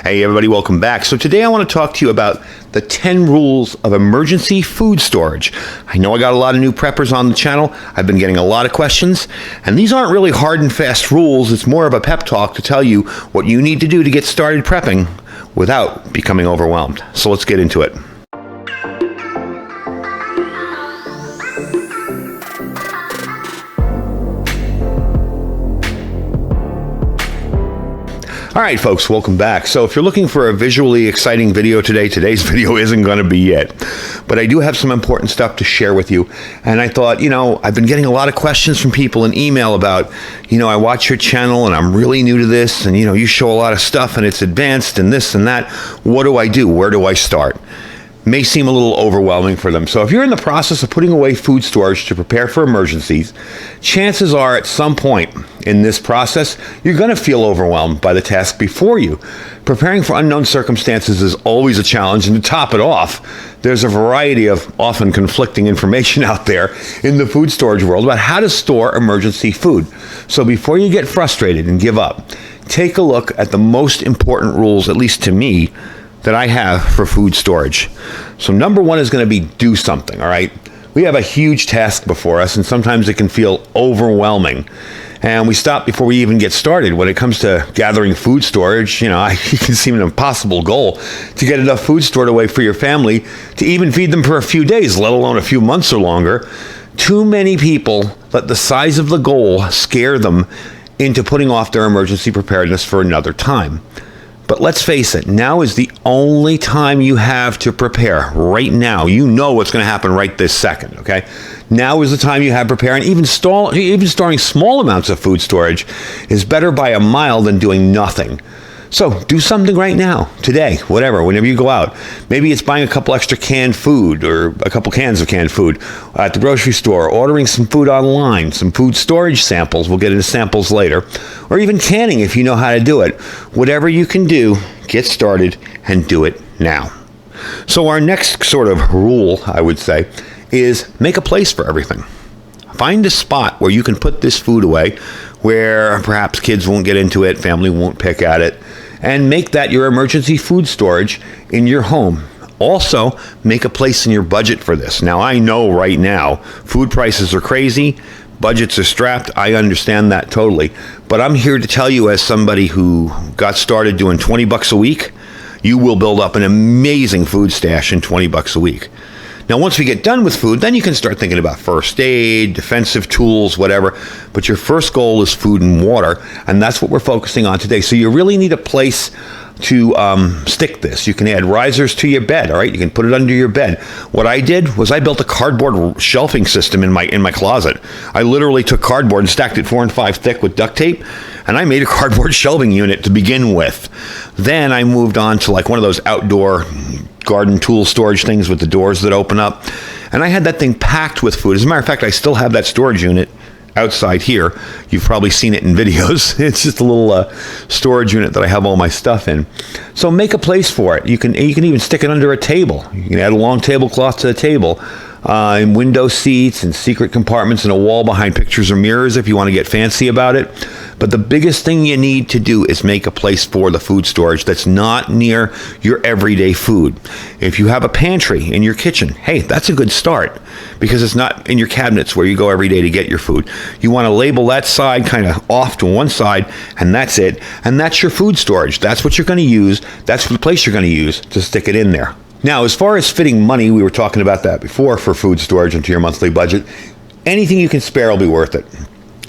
Hey everybody, welcome back. So today I want to talk to you about the 10 rules of emergency food storage. I know I got a lot of new preppers on the channel. I've been getting a lot of questions, and these aren't really hard and fast rules. It's more of a pep talk to tell you what you need to do to get started prepping without becoming overwhelmed. So let's get into it. All right, folks, welcome back. So if you're looking for a visually exciting video today, today's video isn't going to be it. But I do have some important stuff to share with you. And I thought, I've been getting a lot of questions from people in email about, I watch your channel and I'm really new to this. And, you show a lot of stuff and it's advanced and this and that. What do I do? Where do I start? May seem a little overwhelming for them. So if you're in the process of putting away food storage to prepare for emergencies, chances are at some point in this process, you're going to feel overwhelmed by the task before you. Preparing for unknown circumstances is always a challenge, and to top it off, there's a variety of often conflicting information out there in the food storage world about how to store emergency food. So before you get frustrated and give up, take a look at the most important rules, at least to me, that I have for food storage. So number one is going to be do something, all right? We have a huge task before us, and sometimes it can feel overwhelming. And we stop before we even get started. When it comes to gathering food storage, it can seem an impossible goal to get enough food stored away for your family to even feed them for a few days, let alone a few months or longer. Too many people let the size of the goal scare them into putting off their emergency preparedness for another time. But let's face it, now is the only time you have to prepare. Right now, you know what's going to happen right this second, okay? Now is the time you have to prepare, and even storing small amounts of food storage is better by a mile than doing nothing. So do something right now, today, whatever, whenever you go out. Maybe it's buying a couple extra canned food or a couple cans of canned food at the grocery store, ordering some food online, some food storage samples. We'll get into samples later. Or even canning if you know how to do it. Whatever you can do, get started and do it now. So our next sort of rule, I would say, is make a place for everything. Find a spot where you can put this food away, where perhaps kids won't get into it, family won't pick at it, and make that your emergency food storage in your home. Also, make a place in your budget for this. Now, I know right now, food prices are crazy, budgets are strapped, I understand that totally, but I'm here to tell you as somebody who got started doing $20 a week, you will build up an amazing food stash in $20 a week. Now, once we get done with food, then you can start thinking about first aid, defensive tools, whatever. But your first goal is food and water, and that's what we're focusing on today. So you really need a place to stick this. You can add risers to your bed, all right? You can put it under your bed. What I did was I built a cardboard shelving system in my closet. I literally took cardboard and stacked it 4 and 5 thick with duct tape, and I made a cardboard shelving unit to begin with. Then I moved on to like one of those outdoor garden tool storage things with the doors that open up. And I had that thing packed with food. As a matter of fact, I still have that storage unit outside here. You've probably seen it in videos. It's just a little storage unit that I have all my stuff in. So make a place for it. You can even stick it under a table. You can add a long tablecloth to the table. And window seats and secret compartments and a wall behind pictures or mirrors if you want to get fancy about it. But the biggest thing you need to do is make a place for the food storage that's not near your everyday food. If you have a pantry in your kitchen, hey, that's a good start because it's not in your cabinets where you go every day to get your food. You want to label that side kind of off to one side, and that's it. And that's your food storage. That's what you're going to use. That's the place you're going to use to stick it in there. Now, as far as fitting money, we were talking about that before for food storage into your monthly budget. Anything you can spare will be worth it.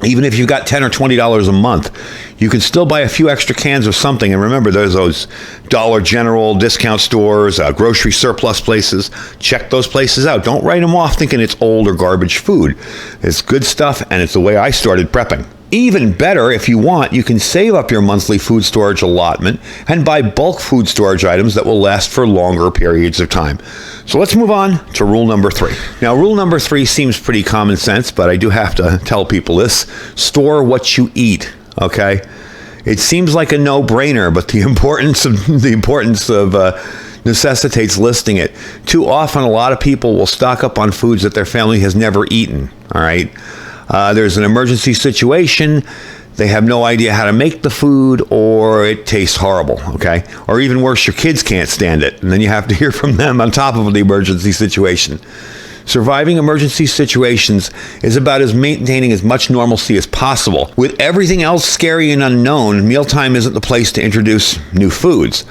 Even if you've got $10 or $20 a month, you can still buy a few extra cans of something. And remember, there's those Dollar General discount stores, grocery surplus places. Check those places out. Don't write them off thinking it's old or garbage food. It's good stuff, and it's the way I started prepping. Even better, if you want, you can save up your monthly food storage allotment and buy bulk food storage items that will last for longer periods of time. So let's move on to rule number 3. Now, rule number 3 seems pretty common sense, but I do have to tell people this. Store what you eat, okay? It seems like a no-brainer, but the importance of necessitates listing it. Too often, a lot of people will stock up on foods that their family has never eaten, all right? There's an emergency situation. they have no idea how to make the food, or it tastes horrible, okay? Or even worse, your kids can't stand it, and then you have to hear from them on top of the emergency situation. Surviving emergency situations is about maintaining as much normalcy as possible. With everything else scary and unknown, mealtime isn't the place to introduce new foods.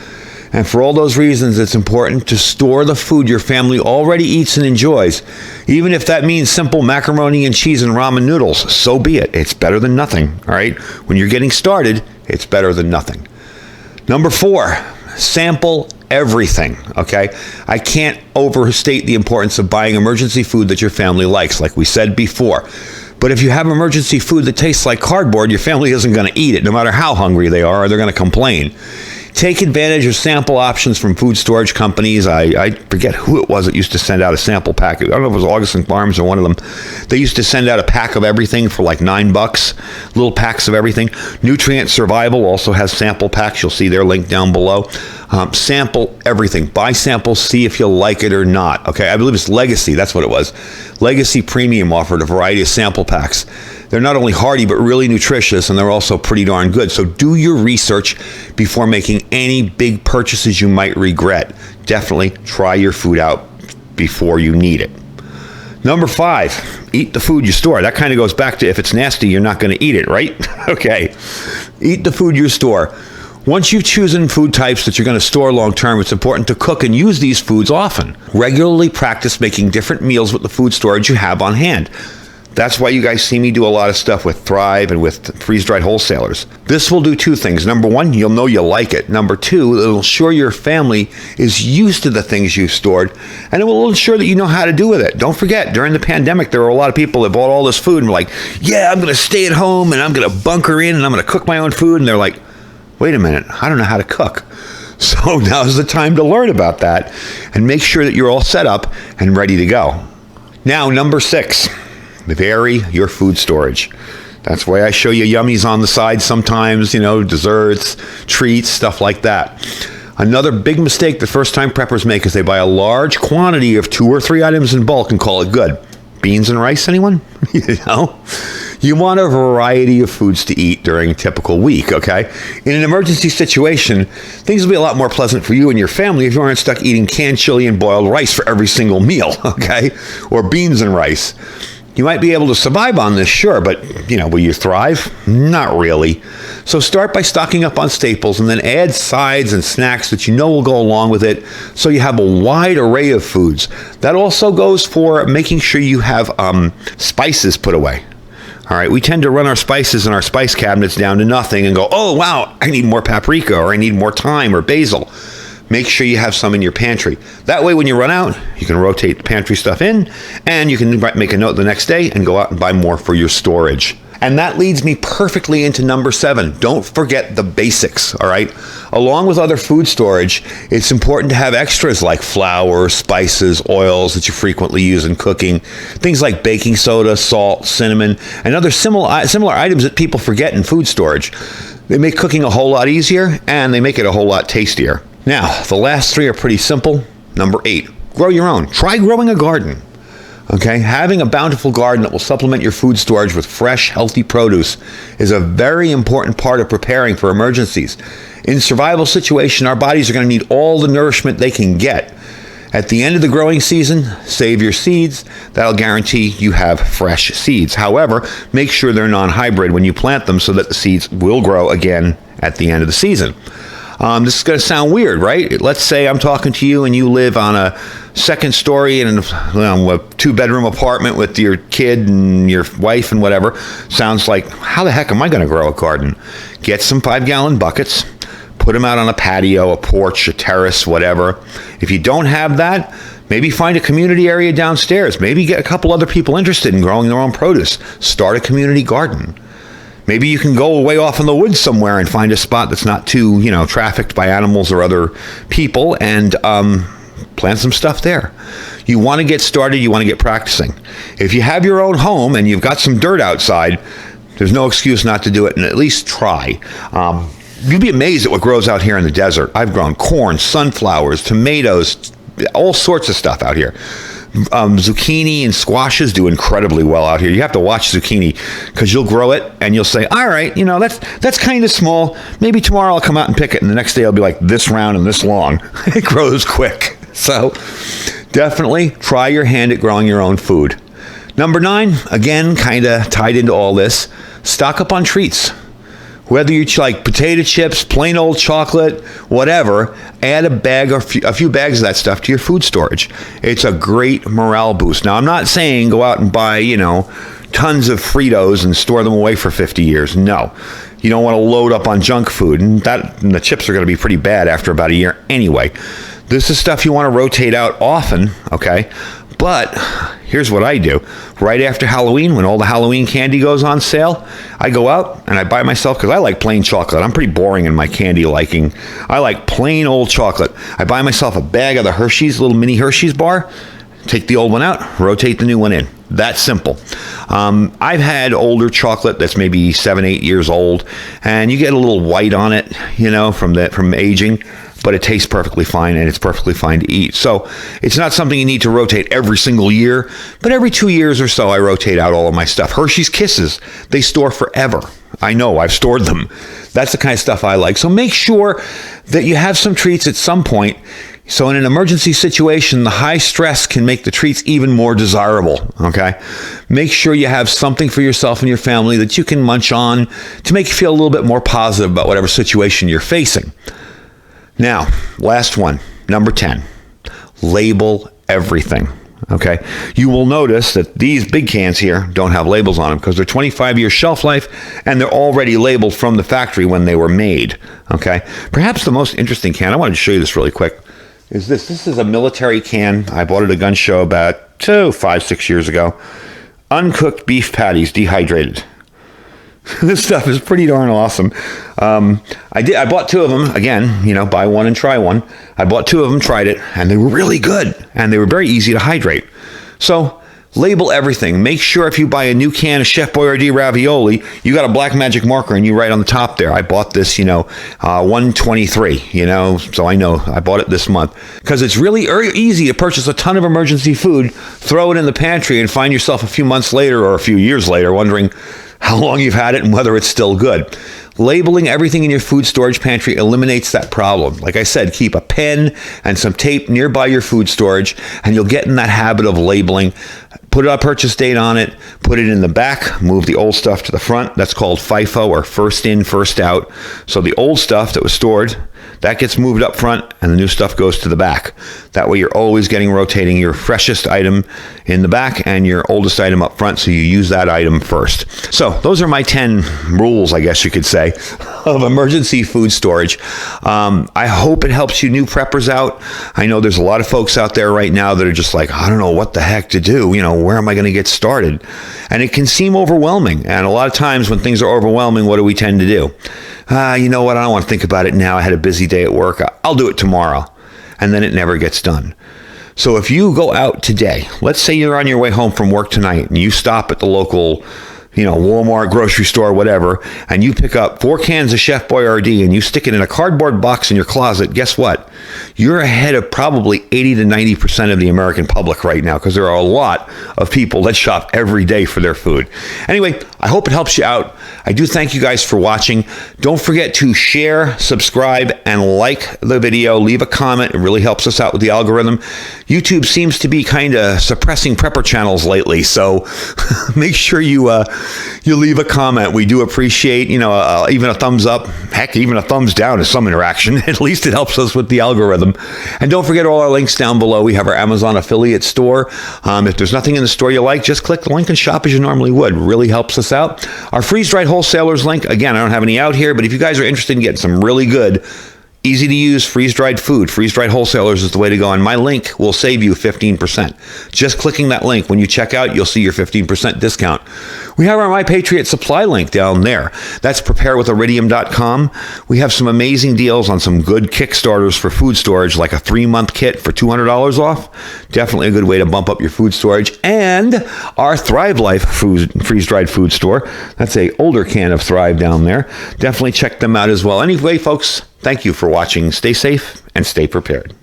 And for all those reasons, it's important to store the food your family already eats and enjoys. Even if that means simple macaroni and cheese and ramen noodles, so be it. It's better than nothing, all right? When you're getting started, it's better than nothing. Number 4, sample everything, okay? I can't overstate the importance of buying emergency food that your family likes, like we said before. But if you have emergency food that tastes like cardboard, your family isn't going to eat it, no matter how hungry they are, or they're going to complain. Take advantage of sample options from food storage companies. I forget who it was that used to send out a sample pack. I don't know if it was Augustin Farms or one of them. They used to send out a pack of everything for like $9, little packs of everything. Nutrient Survival also has sample packs. You'll see their link down below. Sample everything. Buy samples, see if you'll like it or not. Okay, I believe it's Legacy. That's what it was. Legacy Premium offered a variety of sample packs. They're not only hearty, but really nutritious, and they're also pretty darn good. So do your research before making any big purchases you might regret. Definitely try your food out before you need it. Number 5, eat the food you store. That kind of goes back to if it's nasty, you're not going to eat it, right? Okay. Eat the food you store. Once you've chosen food types that you're going to store long term, it's important to cook and use these foods often. Regularly practice making different meals with the food storage you have on hand. That's why you guys see me do a lot of stuff with Thrive and with freeze-dried wholesalers. This will do 2 things. Number 1, you'll know you like it. Number 2, it'll ensure your family is used to the things you've stored, and it will ensure that you know how to do with it. Don't forget, during the pandemic, there were a lot of people that bought all this food and were like, yeah, I'm going to stay at home and I'm going to bunker in and I'm going to cook my own food. And they're like, wait a minute, I don't know how to cook. So now's the time to learn about that and make sure that you're all set up and ready to go. Now, number 6. Vary your food storage. That's why I show you yummies on the side sometimes, desserts, treats, stuff like that. Another big mistake that first-time preppers make is they buy a large quantity of 2 or 3 items in bulk and call it good. Beans and rice, anyone? You want a variety of foods to eat during a typical week, okay? In an emergency situation, things will be a lot more pleasant for you and your family if you aren't stuck eating canned chili and boiled rice for every single meal, okay? Or beans and rice. You might be able to survive on this, sure, but, will you thrive? Not really. So start by stocking up on staples and then add sides and snacks that you know will go along with it so you have a wide array of foods. That also goes for making sure you have spices put away. All right, we tend to run our spices in our spice cabinets down to nothing and go, oh, wow, I need more paprika or I need more thyme or basil. Make sure you have some in your pantry. That way, when you run out, you can rotate the pantry stuff in, and you can make a note the next day and go out and buy more for your storage. And that leads me perfectly into number 7. Don't forget the basics, all right? Along with other food storage, it's important to have extras like flour, spices, oils that you frequently use in cooking, things like baking soda, salt, cinnamon, and other similar items that people forget in food storage. They make cooking a whole lot easier, and they make it a whole lot tastier. Now, the last 3 are pretty simple. Number 8, grow your own. Try growing a garden. Okay, having a bountiful garden that will supplement your food storage with fresh, healthy produce is a very important part of preparing for emergencies. In survival situation, our bodies are going to need all the nourishment they can get. At the end of the growing season, save your seeds. That'll guarantee you have fresh seeds. However, make sure they're non-hybrid when you plant them so that the seeds will grow again at the end of the season. This is going to sound weird, right? Let's say I'm talking to you and you live on a second story in a 2-bedroom apartment with your kid and your wife and whatever. Sounds like, how the heck am I going to grow a garden? Get some 5-gallon buckets, put them out on a patio, a porch, a terrace, whatever. If you don't have that, maybe find a community area downstairs. Maybe get a couple other people interested in growing their own produce. Start a community garden. Maybe you can go way off in the woods somewhere and find a spot that's not too, trafficked by animals or other people and plant some stuff there. You want to get started. You want to get practicing. If you have your own home and you've got some dirt outside, there's no excuse not to do it and at least try. You'd be amazed at what grows out here in the desert. I've grown corn, sunflowers, tomatoes, all sorts of stuff out here. Zucchini and squashes do incredibly well out here. You have to watch zucchini because you'll grow it and you'll say, all right, that's kind of small. Maybe tomorrow I'll come out and pick it. And the next day it'll be like this round and this long. It grows quick. So definitely try your hand at growing your own food. Number 9, again, kind of tied into all this, stock up on treats. Whether you like potato chips, plain old chocolate, whatever, add a bag or a few bags of that stuff to your food storage. It's a great morale boost. Now, I'm not saying go out and buy, tons of Fritos and store them away for 50 years. No. You don't want to load up on junk food, and the chips are going to be pretty bad after about a year anyway. This is stuff you want to rotate out often, okay? But here's what I do. Right after Halloween, when all the Halloween candy goes on sale, I go out and I buy myself, because I like plain chocolate. I'm pretty boring in my candy liking. I like plain old chocolate. I buy myself a bag of the Hershey's, little mini Hershey's bar, take the old one out, rotate the new one in. That simple. I've had older chocolate that's maybe 7-8 years old, and you get a little white on it, from aging, but it tastes perfectly fine, and it's perfectly fine to eat. So it's not something you need to rotate every single year, but every 2 years or so, I rotate out all of my stuff. Hershey's Kisses, they store forever. I know, I've stored them. That's the kind of stuff I like. So make sure that you have some treats at some point. So in an emergency situation, the high stress can make the treats even more desirable, okay? Make sure you have something for yourself and your family that you can munch on to make you feel a little bit more positive about whatever situation you're facing. Now, last one, number 10, label everything, okay? You will notice that these big cans here don't have labels on them because they're 25-year shelf life and they're already labeled from the factory when they were made, okay? Perhaps the most interesting can, I wanted to show you this really quick, is this. This is a military can. I bought it at a gun show about 5-6 years ago. Uncooked beef patties, dehydrated. This stuff is pretty darn awesome. I bought 2 of them. Again, buy one and try one. I bought 2 of them, tried it, and they were really good. And they were very easy to hydrate. So label everything. Make sure if you buy a new can of Chef Boyardee ravioli, you got a black magic marker and you write on the top there, I bought this, 123, so I know I bought it this month. Because it's really easy to purchase a ton of emergency food, throw it in the pantry, and find yourself a few months later or a few years later wondering how long you've had it and whether it's still good. Labeling everything in your food storage pantry eliminates that problem. Like I said, keep a pen and some tape nearby your food storage, and you'll get in that habit of labeling. Put a purchase date on it, put it in the back, move the old stuff to the front. That's called FIFO, or first in, first out. So the old stuff that was stored, that gets moved up front, and the new stuff goes to the back. That way you're always rotating your freshest item in the back and your oldest item up front, so you use that item first. So those are my 10 rules, I guess you could say, of emergency food storage. I hope it helps you new preppers out. I know there's a lot of folks out there right now that are just like, I don't know what the heck to do. Where am I going to get started? And it can seem overwhelming. And a lot of times when things are overwhelming, what do we tend to do? You know what? I don't want to think about it now. I had a busy day at work. I'll do it tomorrow. And then it never gets done. So if you go out today, let's say you're on your way home from work tonight and you stop at the local, Walmart, grocery store, whatever, and you pick up 4 cans of Chef Boyardee and you stick it in a cardboard box in your closet, guess what? You're ahead of probably 80 to 90% of the American public right now, because there are a lot of people that shop every day for their food. Anyway, I hope it helps you out. I do thank you guys for watching. Don't forget to share, subscribe, and like the video. Leave a comment. It really helps us out with the algorithm. YouTube seems to be kind of suppressing prepper channels lately, so make sure you leave a comment. We do appreciate, even a thumbs up. Heck, even a thumbs down is some interaction. At least it helps us with the algorithm. And don't forget all our links down below. We have our Amazon affiliate store. If there's nothing in the store you like, just click the link and shop as you normally would. Really helps us out. Our freeze-dried wholesalers link, again, I don't have any out here, but if you guys are interested in getting some really good, easy to use freeze-dried food, freeze-dried wholesalers is the way to go, and my link will save you 15%. Just clicking that link, when you check out, you'll see your 15% discount. We have our My Patriot Supply link down there. That's preparewithiridium.com. We have some amazing deals on some good Kickstarters for food storage, like a 3-month kit for $200 off. Definitely a good way to bump up your food storage. And our Thrive Life freeze-dried food store. That's an older can of Thrive down there. Definitely check them out as well. Anyway, folks, thank you for watching. Stay safe and stay prepared.